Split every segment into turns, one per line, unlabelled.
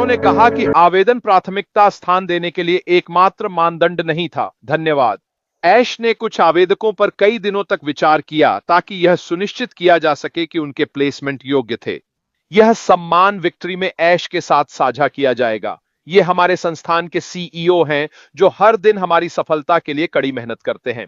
उन्होंने कहा कि आवेदन प्राथमिकता स्थान देने के लिए एकमात्र मानदंड नहीं था। धन्यवाद। ऐश ने कुछ आवेदकों पर कई दिनों तक विचार किया ताकि यह सुनिश्चित किया जा सके कि उनके प्लेसमेंट योग्य थे। यह सम्मान विक्ट्री में ऐश के साथ साझा किया जाएगा। ये हमारे संस्थान के सीईओ हैं जो हर दिन हमारी सफलता के लिए कड़ी मेहनत करते हैं।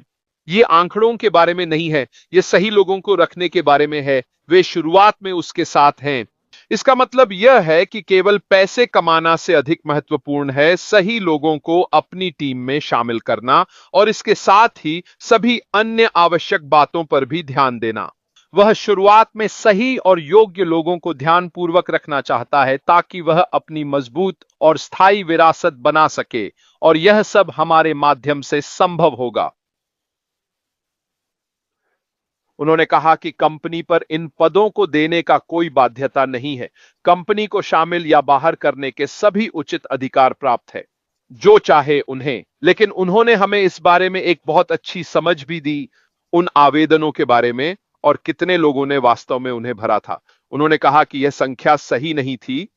ये आंकड़ों के बारे में नहीं है, ये सही लोगों को रखने के बारे में है। वे शुरुआत में उसके साथ हैं। इसका मतलब यह है कि केवल पैसे कमाना से अधिक महत्वपूर्ण है सही लोगों को अपनी टीम में शामिल करना और इसके साथ ही सभी अन्य आवश्यक बातों पर भी ध्यान देना। वह शुरुआत में सही और योग्य लोगों को ध्यानपूर्वक रखना चाहता है ताकि वह अपनी मजबूत और स्थायी विरासत बना सके, और यह सब हमारे माध्यम से संभव होगा। उन्होंने कहा कि कंपनी पर इन पदों को देने का कोई बाध्यता नहीं है। कंपनी को शामिल या बाहर करने के सभी उचित अधिकार प्राप्त है, जो चाहे उन्हें। लेकिन उन्होंने हमें इस बारे में एक बहुत अच्छी समझ भी दी, उन आवेदनों के बारे में और कितने लोगों ने वास्तव में उन्हें भरा था। उन्होंने कहा कि यह संख्या सही नहीं थी,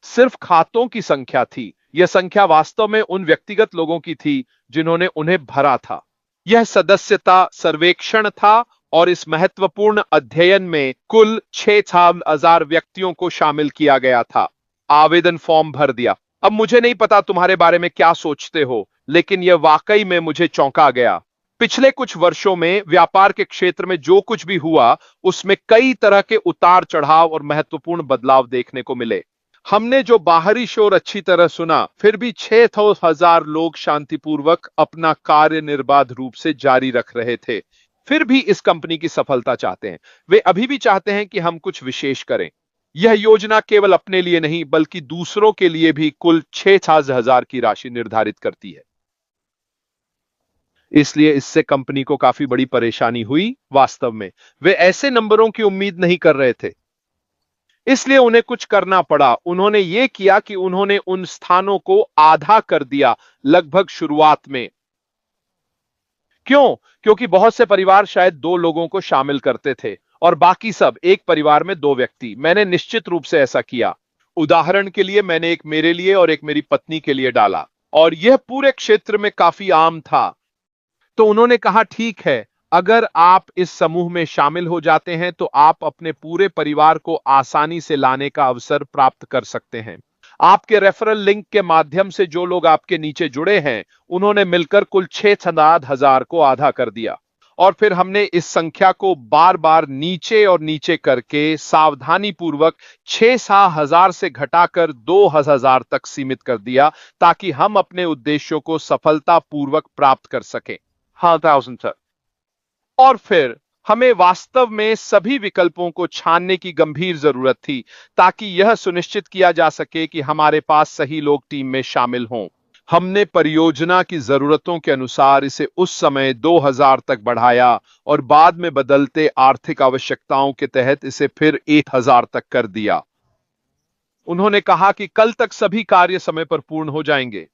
सिर्फ खातों की संख्या थी। यह संख्या वास्तव में उन व्यक्तिगत लोगों की थी जिन्होंने उन्हें भरा था। यह सदस्यता सर्वेक्षण था और इस महत्वपूर्ण अध्ययन में कुल 6,000 व्यक्तियों को शामिल किया गया था। आवेदन फॉर्म भर दिया। अब मुझे नहीं पता तुम्हारे बारे में क्या सोचते हो, लेकिन यह वाकई में मुझे चौंका गया। पिछले कुछ वर्षों में व्यापार के क्षेत्र में जो कुछ भी हुआ, उसमें कई तरह के उतार चढ़ाव और महत्वपूर्ण बदलाव देखने को मिले। हमने जो बाहरी शोर अच्छी तरह सुना, फिर भी 6,000 लोग शांतिपूर्वक अपना कार्य निर्बाध रूप से जारी रख रहे थे। फिर भी इस कंपनी की सफलता चाहते हैं। वे अभी भी चाहते हैं कि हम कुछ विशेष करें। यह योजना केवल अपने लिए नहीं बल्कि दूसरों के लिए भी कुल 6,000 की राशि निर्धारित करती है। इसलिए इससे कंपनी को काफी बड़ी परेशानी हुई। वास्तव में वे ऐसे नंबरों की उम्मीद नहीं कर रहे थे, इसलिए उन्हें कुछ करना पड़ा। उन्होंने ये किया कि उन्होंने उन स्थानों को आधा कर दिया, लगभग शुरुआत में। क्यों? क्योंकि बहुत से परिवार शायद 2 लोगों को शामिल करते थे और बाकी सब एक परिवार में 2 व्यक्ति। मैंने निश्चित रूप से ऐसा किया। उदाहरण के लिए मैंने एक मेरे लिए और एक मेरी पत्नी के लिए डाला, और यह पूरे क्षेत्र में काफी आम था। तो उन्होंने कहा, ठीक है, अगर आप इस समूह में शामिल हो जाते हैं तो आप अपने पूरे परिवार को आसानी से लाने का अवसर प्राप्त कर सकते हैं। आपके रेफरल लिंक के माध्यम से जो लोग आपके नीचे जुड़े हैं, उन्होंने मिलकर कुल 6,000 को आधा कर दिया। और फिर हमने इस संख्या को बार बार नीचे और नीचे करके सावधानी पूर्वक 6,000 से घटाकर 2,000 तक सीमित कर दिया, ताकि हम अपने उद्देश्यों को सफलतापूर्वक प्राप्त कर सकें। हाँ, 1000 तक। और फिर हमें वास्तव में सभी विकल्पों को छानने की गंभीर जरूरत थी, ताकि यह सुनिश्चित किया जा सके कि हमारे पास सही लोग टीम में शामिल हों। हमने परियोजना की जरूरतों के अनुसार इसे उस समय 2,000 तक बढ़ाया और बाद में बदलते आर्थिक आवश्यकताओं के तहत इसे फिर 1,000 तक कर दिया। उन्होंने कहा कि कल तक सभी कार्य समय पर पूर्ण हो जाएंगे।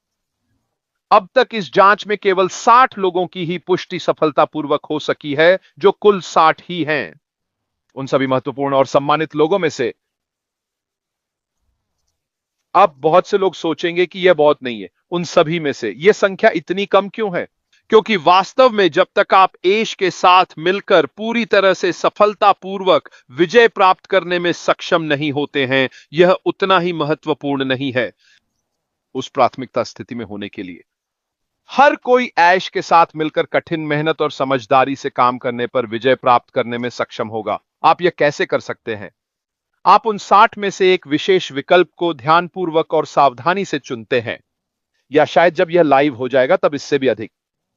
अब तक इस जांच में केवल 60 लोगों की ही पुष्टि सफलतापूर्वक हो सकी है, जो कुल 60 ही हैं। उन सभी महत्वपूर्ण और सम्मानित लोगों में से अब बहुत से लोग सोचेंगे कि यह बहुत नहीं है। उन सभी में से यह संख्या इतनी कम क्यों है? क्योंकि वास्तव में जब तक आप ऐश के साथ मिलकर पूरी तरह से सफलतापूर्वक विजय प्राप्त करने में सक्षम नहीं होते हैं, यह उतना ही महत्वपूर्ण नहीं है उस प्राथमिकता स्थिति में होने के लिए। हर कोई ऐश के साथ मिलकर कठिन मेहनत और समझदारी से काम करने पर विजय प्राप्त करने में सक्षम होगा। आप यह कैसे कर सकते हैं? आप उन 60 में से एक विशेष विकल्प को ध्यानपूर्वक और सावधानी से चुनते हैं, या शायद जब यह लाइव हो जाएगा तब इससे भी अधिक।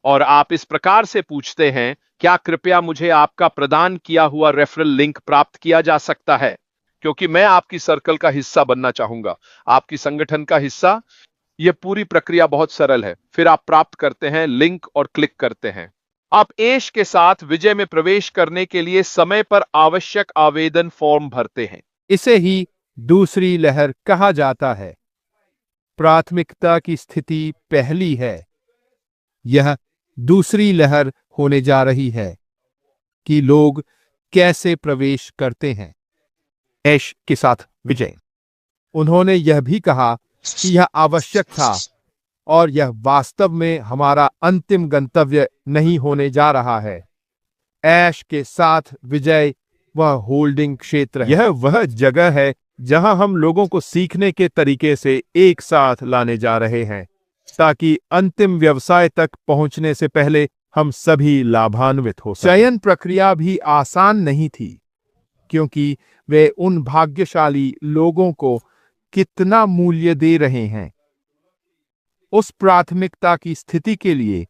और आप इस प्रकार से पूछते हैं, क्या कृपया मुझे आपका प्रदान किया हुआ रेफरल लिंक प्राप्त किया जा सकता है? क्योंकि मैं आपकी सर्कल का हिस्सा बनना चाहूंगा, आपकी संगठन का हिस्सा। यह पूरी प्रक्रिया बहुत सरल है। फिर आप प्राप्त करते हैं लिंक और क्लिक करते हैं। आप ऐश के साथ विजय में प्रवेश करने के लिए समय पर आवश्यक आवेदन फॉर्म भरते हैं।
इसे ही दूसरी लहर कहा जाता है। प्राथमिकता की स्थिति पहली है। यह दूसरी लहर होने जा रही है कि लोग कैसे प्रवेश करते हैं। ऐश के साथ विजय। उन्होंने यह भी कहा कि यह आवश्यक था और यह वास्तव में हमारा अंतिम गंतव्य नहीं होने जा रहा है। ऐश के साथ विजय वह होल्डिंग क्षेत्र है। यह वह जगह है जहां हम लोगों को सीखने के तरीके से एक साथ लाने जा रहे हैं, ताकि अंतिम व्यवसाय तक पहुंचने से पहले हम सभी लाभान्वित हो सकें। चयन प्रक्रिया भी आसान नहीं थी, क्योंकि वे उन भाग्यशाली लोगों को कितना मूल्य दे रहे हैं। उस प्राथमिकता की स्थिति के लिए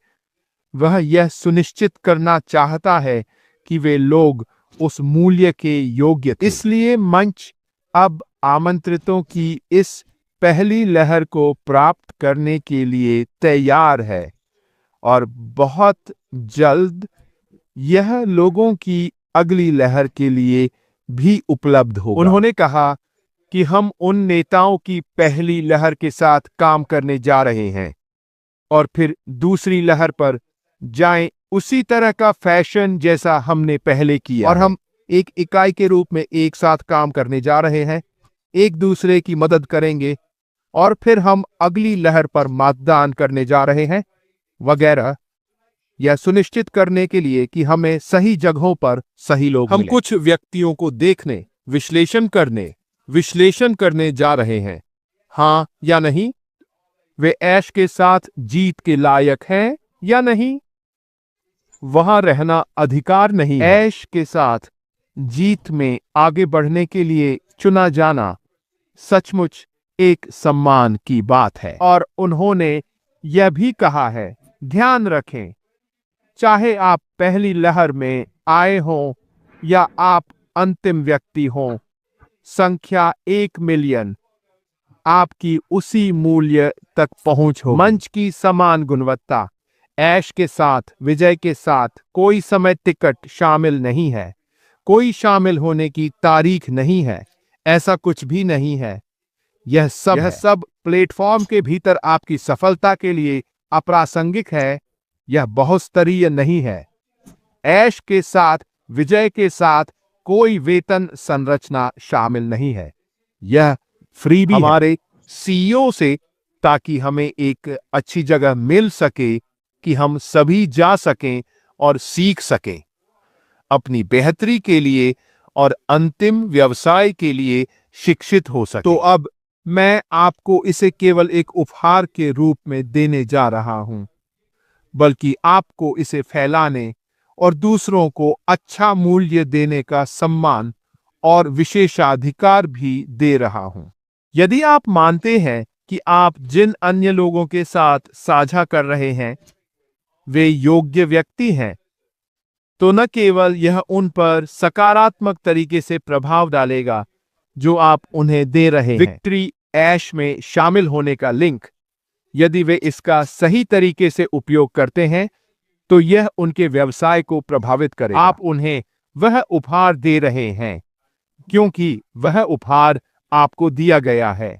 वह यह सुनिश्चित करना चाहता है कि वे लोग उस मूल्य के योग्य थे। इसलिए मंच अब आमंत्रितों की इस पहली लहर को प्राप्त करने के लिए तैयार है और बहुत जल्द यह लोगों की अगली लहर के लिए भी उपलब्ध होगा। उन्होंने कहा कि हम उन नेताओं की पहली लहर के साथ काम करने जा रहे हैं और फिर दूसरी लहर पर जाएं उसी तरह का फैशन जैसा हमने पहले किया और हम एक इकाई के रूप में एक साथ काम करने जा रहे हैं, एक दूसरे की मदद करेंगे और फिर हम अगली लहर पर मतदान करने जा रहे हैं वगैरह, यह सुनिश्चित करने के लिए कि हमें सही जगहों पर सही लोग मिलें। हम कुछ व्यक्तियों को देखने, विश्लेषण करने जा रहे हैं, हाँ या नहीं, वे ऐश के साथ जीत के लायक हैं या नहीं। वहां रहना अधिकार नहीं है। ऐश के साथ जीत में आगे बढ़ने के लिए चुना जाना सचमुच एक सम्मान की बात है। और उन्होंने यह भी कहा है, ध्यान रखें, चाहे आप पहली लहर में आए हों या आप अंतिम व्यक्ति हों, संख्या 1 मिलियन आपकी उसी मूल्य तक पहुंच हो। मंच की समान गुणवत्ता। ऐश के साथ विजय के साथ कोई समय टिकट शामिल नहीं है, कोई शामिल होने की तारीख नहीं है, ऐसा कुछ भी नहीं है। यह सब प्लेटफॉर्म के भीतर आपकी सफलता के लिए अप्रासंगिक है। यह बहुस्तरीय नहीं है। ऐश के साथ विजय के साथ कोई वेतन संरचना शामिल नहीं है। यह फ्रीबी हमारे सीईओ से, ताकि हमें एक अच्छी जगह मिल सके कि हम सभी जा सकें और सीख सकें अपनी बेहतरी के लिए और अंतिम व्यवसाय के लिए शिक्षित हो सके। तो अब मैं आपको इसे केवल एक उपहार के रूप में देने जा रहा हूं, बल्कि आपको इसे फैलाने और दूसरों को अच्छा मूल्य देने का सम्मान और विशेषाधिकार भी दे रहा हूं। यदि आप मानते हैं कि आप जिन अन्य लोगों के साथ साझा कर रहे हैं वे योग्य व्यक्ति हैं, तो न केवल यह उन पर सकारात्मक तरीके से प्रभाव डालेगा जो आप उन्हें दे रहे हैं। विक्ट्री ऐश में शामिल होने का लिंक, यदि वे इसका सही तरीके से उपयोग करते हैं तो यह उनके व्यवसाय को प्रभावित करेगा। आप उन्हें वह उपहार दे रहे हैं क्योंकि वह उपहार आपको दिया गया है।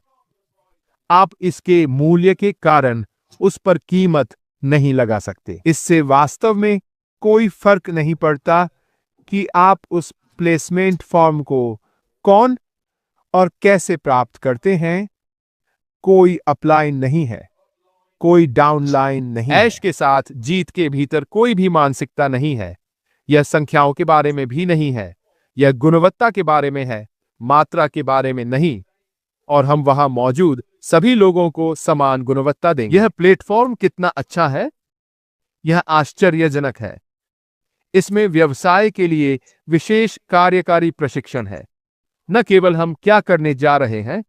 आप इसके मूल्य के कारण उस पर कीमत नहीं लगा सकते। इससे वास्तव में कोई फर्क नहीं पड़ता कि आप उस प्लेसमेंट फॉर्म को कौन और कैसे प्राप्त करते हैं। कोई अपलाइन नहीं है, कोई डाउनलाइन नहीं। ऐश के साथ जीत के भीतर कोई भी मानसिकता नहीं है। यह संख्याओं के बारे में भी नहीं है, यह गुणवत्ता के बारे में है, मात्रा के बारे में नहीं। और हम वहां मौजूद सभी लोगों को समान गुणवत्ता देंगे। यह प्लेटफॉर्म कितना अच्छा है, यह आश्चर्यजनक है। इसमें व्यवसाय के लिए विशेष कार्यकारी प्रशिक्षण है। न केवल हम क्या करने जा रहे हैं,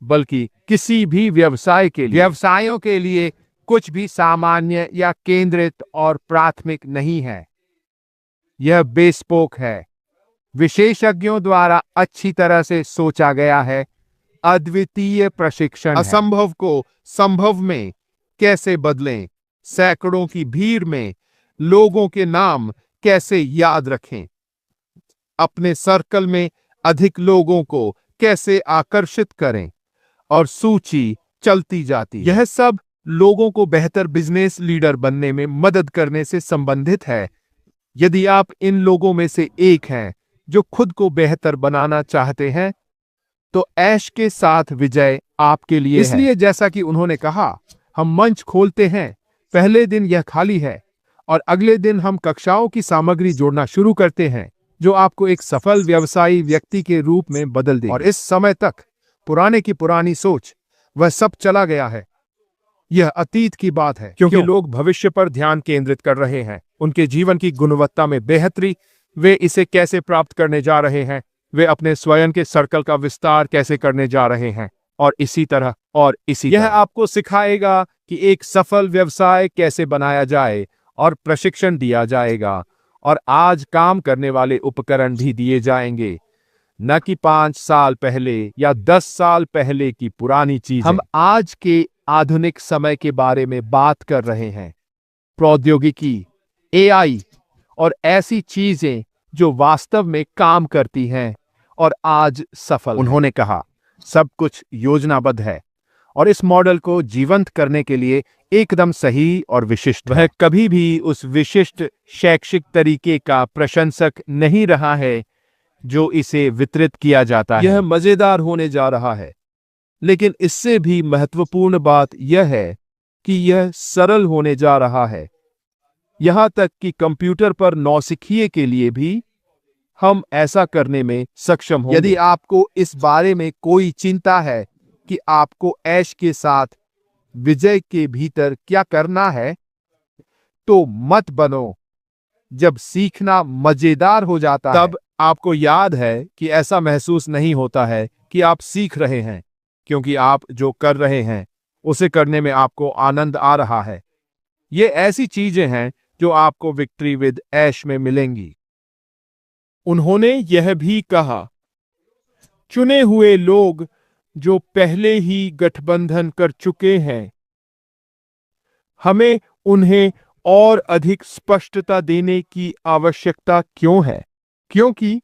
बल्कि किसी भी व्यवसायों के लिए कुछ भी सामान्य या केंद्रित और प्राथमिक नहीं है। यह बेस्पोक है, विशेषज्ञों द्वारा अच्छी तरह से सोचा गया है, अद्वितीय प्रशिक्षण है। असंभव को संभव में कैसे बदलें, सैकड़ों की भीड़ में लोगों के नाम कैसे याद रखें, अपने सर्कल में अधिक लोगों को कैसे आकर्षित करें, और सूची चलती जाती है। यह सब लोगों को बेहतर बिजनेस लीडर बनने में मदद करने से संबंधित है। यदि आप इन लोगों में से एक हैं जो खुद को बेहतर बनाना चाहते हैं, तो ऐश के साथ विजय आपके लिए इसलिए जैसा कि उन्होंने कहा, हम मंच खोलते हैं। पहले दिन यह खाली है और अगले दिन हम कक्षाओं की सामग्री जोड़ना शुरू करते हैं जो आपको एक सफल व्यवसायी व्यक्ति के रूप में बदल देगी। और इस समय तक पुराने की पुरानी सोच, वह सब चला गया है। यह अतीत की बात है, क्योंकि लोग भविष्य पर ध्यान केंद्रित कर रहे हैं, उनके जीवन की गुणवत्ता में बेहतरी, वे इसे कैसे प्राप्त करने जा रहे हैं, वे अपने स्वयं के सर्कल का विस्तार कैसे करने जा रहे हैं, और इसी तरह और इसी यह आपको सिखाएगा कि एक सफल व्यवसाय कैसे बनाया जाए और प्रशिक्षण दिया जाएगा, और आज काम करने वाले उपकरण भी दिए जाएंगे, न कि 5 साल पहले या 10 साल पहले की पुरानी चीज। हम आज के आधुनिक समय के बारे में बात कर रहे हैं, प्रौद्योगिकी, एआई और ऐसी चीजें जो वास्तव में काम करती हैं और आज सफल। उन्होंने कहा, सब कुछ योजनाबद्ध है और इस मॉडल को जीवंत करने के लिए एकदम सही और विशिष्ट। वह कभी भी उस विशिष्ट शैक्षिक तरीके का प्रशंसक नहीं रहा है जो इसे वितरित किया जाता है। यह मजेदार होने जा रहा है, लेकिन इससे भी महत्वपूर्ण बात यह है कि यह सरल होने जा रहा है। यहां तक कि कंप्यूटर पर नौसिखिए के लिए भी हम ऐसा करने में सक्षम होंगे। यदि आपको इस बारे में कोई चिंता है कि आपको ऐश के साथ विजय के भीतर क्या करना है, तो मत बनो। जब सीखना मजेदार हो जाता है, तब आपको याद है कि ऐसा महसूस नहीं होता है कि आप सीख रहे हैं, क्योंकि आप जो कर रहे हैं उसे करने में आपको आनंद आ रहा है। ये ऐसी चीजें हैं जो आपको विक्ट्री विद ऐश में मिलेंगी। उन्होंने यह भी कहा, चुने हुए लोग जो पहले ही गठबंधन कर चुके हैं, हमें उन्हें और अधिक स्पष्टता देने की आवश्यकता क्यों है? क्योंकि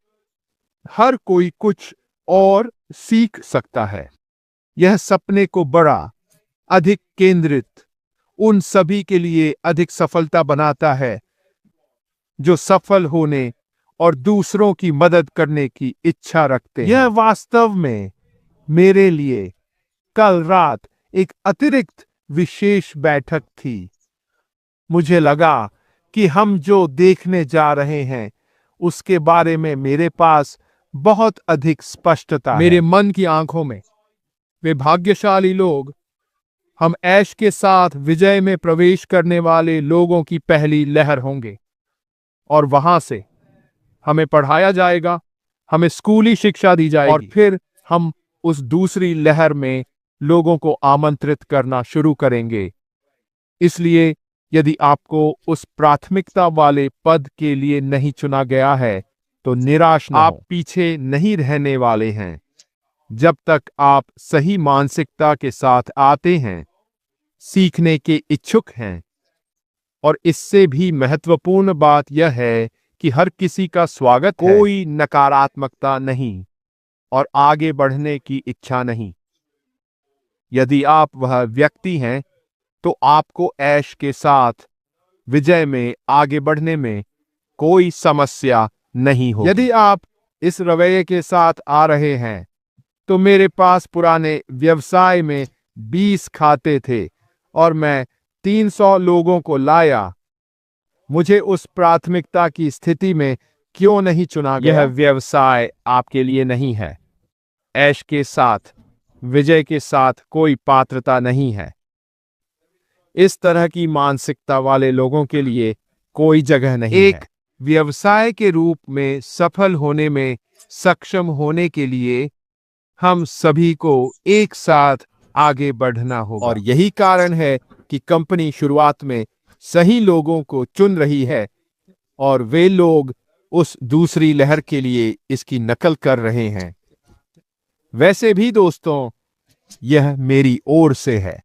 हर कोई कुछ और सीख सकता है। यह सपने को बड़ा, अधिक केंद्रित, उन सभी के लिए अधिक सफलता बनाता है जो सफल होने और दूसरों की मदद करने की इच्छा रखते हैं। यह वास्तव में मेरे लिए कल रात एक अतिरिक्त विशेष बैठक थी। मुझे लगा कि हम जो देखने जा रहे हैं उसके बारे में मेरे पास बहुत अधिक स्पष्टता है। मेरे मन की आंखों में वे भाग्यशाली लोग, हम ऐश के साथ विजय में प्रवेश करने वाले लोगों की पहली लहर होंगे, और वहां से हमें पढ़ाया जाएगा, हमें स्कूली शिक्षा दी जाएगी, और फिर हम उस दूसरी लहर में लोगों को आमंत्रित करना शुरू करेंगे। इसलिए यदि आपको उस प्राथमिकता वाले पद के लिए नहीं चुना गया है, तो निराश न हो। आप पीछे नहीं रहने वाले हैं जब तक आप सही मानसिकता के साथ आते हैं, सीखने के इच्छुक हैं, और इससे भी महत्वपूर्ण बात यह है कि हर किसी का स्वागत है। कोई नकारात्मकता नहीं और आगे बढ़ने की इच्छा नहीं। यदि आप वह व्यक्ति हैं, तो आपको ऐश के साथ विजय में आगे बढ़ने में कोई समस्या नहीं होगी। यदि आप इस रवैये के साथ आ रहे हैं, तो मेरे पास पुराने व्यवसाय में 20 खाते थे और मैं 300 लोगों को लाया। मुझे उस प्राथमिकता की स्थिति में क्यों नहीं चुना गया? यह व्यवसाय आपके लिए नहीं है। ऐश के साथ विजय के साथ कोई पात्रता नहीं है। इस तरह की मानसिकता वाले लोगों के लिए कोई जगह नहीं है। एक व्यवसाय के रूप में सफल होने में सक्षम होने के लिए हम सभी को एक साथ आगे बढ़ना होगा, और यही कारण है कि कंपनी शुरुआत में सही लोगों को चुन रही है, और वे लोग उस दूसरी लहर के लिए इसकी नकल कर रहे हैं। वैसे भी दोस्तों, यह मेरी ओर से है।